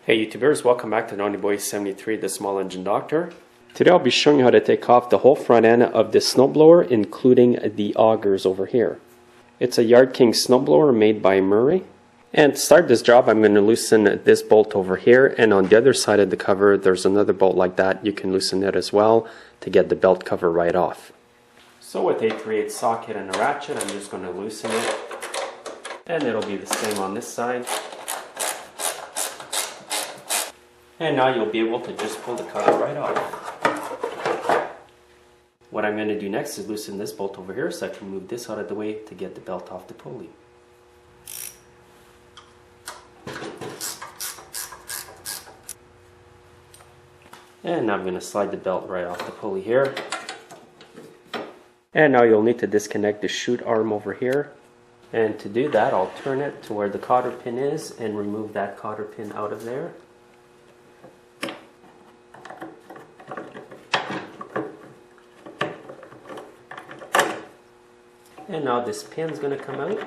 Hey YouTubers, welcome back to Naughty Boy 73, the small engine doctor. Today I'll be showing you how to take off the whole front end of this snowblower, including the augers over here. It's a Yard King snowblower made by Murray. And to start this job, I'm going to loosen this bolt over here, and on the other side of the cover there's another bolt like that. You can loosen it as well to get the belt cover right off. So with a 3/8 socket and a ratchet, I'm just going to loosen it, and it'll be the same on this side. And now you'll be able to just pull the cover right off. What I'm going to do next is loosen this bolt over here so I can move this out of the way to get the belt off the pulley. And now I'm going to slide the belt right off the pulley here. And now you'll need to disconnect the chute arm over here. And to do that, I'll turn it to where the cotter pin is and remove that cotter pin out of there. And now this pin's going to come out.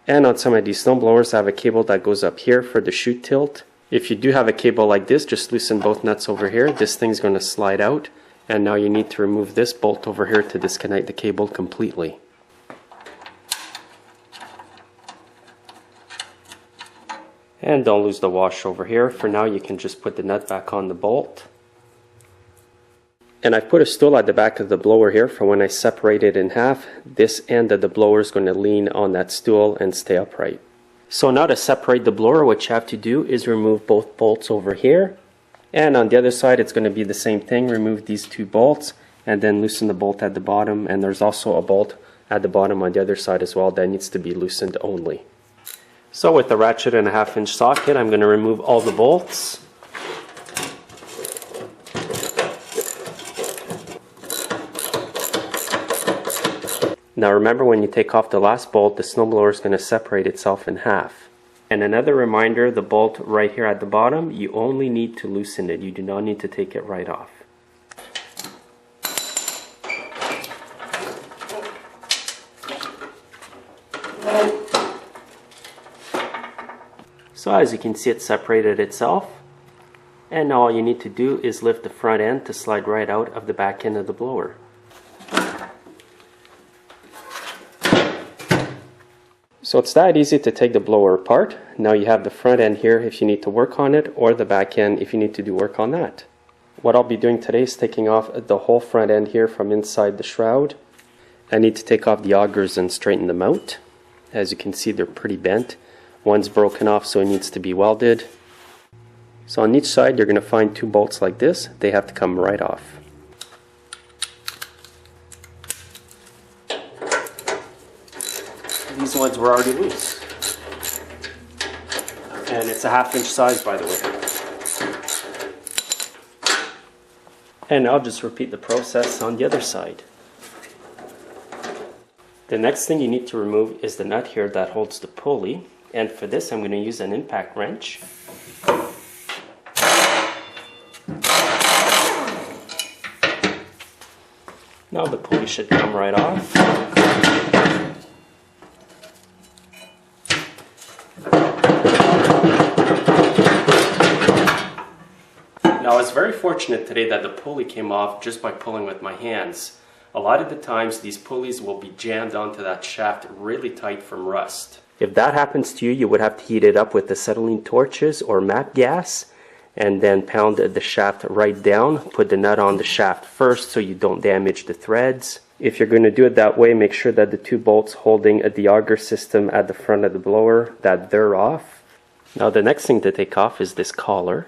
And on some of these snowblowers I have a cable that goes up here for the chute tilt. If you do have a cable like this, just loosen both nuts over here. This thing's going to slide out. And now you need to remove this bolt over here to disconnect the cable completely. And don't lose the wash over here. For now you can just put the nut back on the bolt. And I've put a stool at the back of the blower here for when I separate it in half. This end of the blower is going to lean on that stool and stay upright. So now to separate the blower, what you have to do is remove both bolts over here. And on the other side it's going to be the same thing. Remove these two bolts and then loosen the bolt at the bottom. And there's also a bolt at the bottom on the other side as well that needs to be loosened only. So with the ratchet and a 1/2 inch socket, I'm going to remove all the bolts. Now remember, when you take off the last bolt, the snowblower is going to separate itself in half. And another reminder, the bolt right here at the bottom, you only need to loosen it. You do not need to take it right off. So as you can see, it separated itself. And now all you need to do is lift the front end to slide right out of the back end of the blower. So it's that easy to take the blower apart. Now you have the front end here if you need to work on it, or the back end if you need to do work on that. What I'll be doing today is taking off the whole front end here from inside the shroud. I need to take off the augers and straighten them out. As you can see, they're pretty bent. One's broken off, so it needs to be welded. So on each side you're going to find two bolts like this. They have to come right off. These ones were already loose. And it's a 1/2 inch size, by the way. And I'll just repeat the process on the other side. The next thing you need to remove is the nut here that holds the pulley. And for this I'm going to use an impact wrench. Now the pulley should come right off. Now I was very fortunate today that the pulley came off just by pulling with my hands. A lot of the times these pulleys will be jammed onto that shaft really tight from rust. If that happens to you, you would have to heat it up with acetylene torches or MAP gas and then pound the shaft right down. Put the nut on the shaft first so you don't damage the threads. If you're going to do it that way, make sure that the two bolts holding the auger system at the front of the blower, that they're off. Now the next thing to take off is this collar.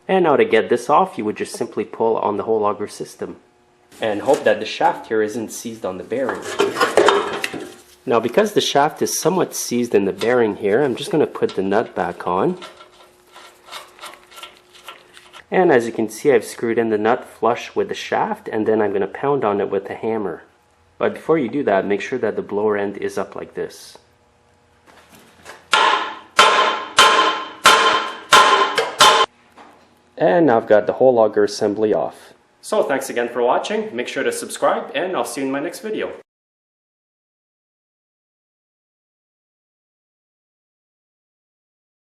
And now to get this off, you would just simply pull on the whole auger system and hope that the shaft here isn't seized on the bearing. Now because the shaft is somewhat seized in the bearing here, I'm just going to put the nut back on. And as you can see, I've screwed in the nut flush with the shaft, and then I'm going to pound on it with a hammer. But before you do that, make sure that the blower end is up like this. And now I've got the whole auger assembly off. So thanks again for watching. Make sure to subscribe, and I'll see you in my next video.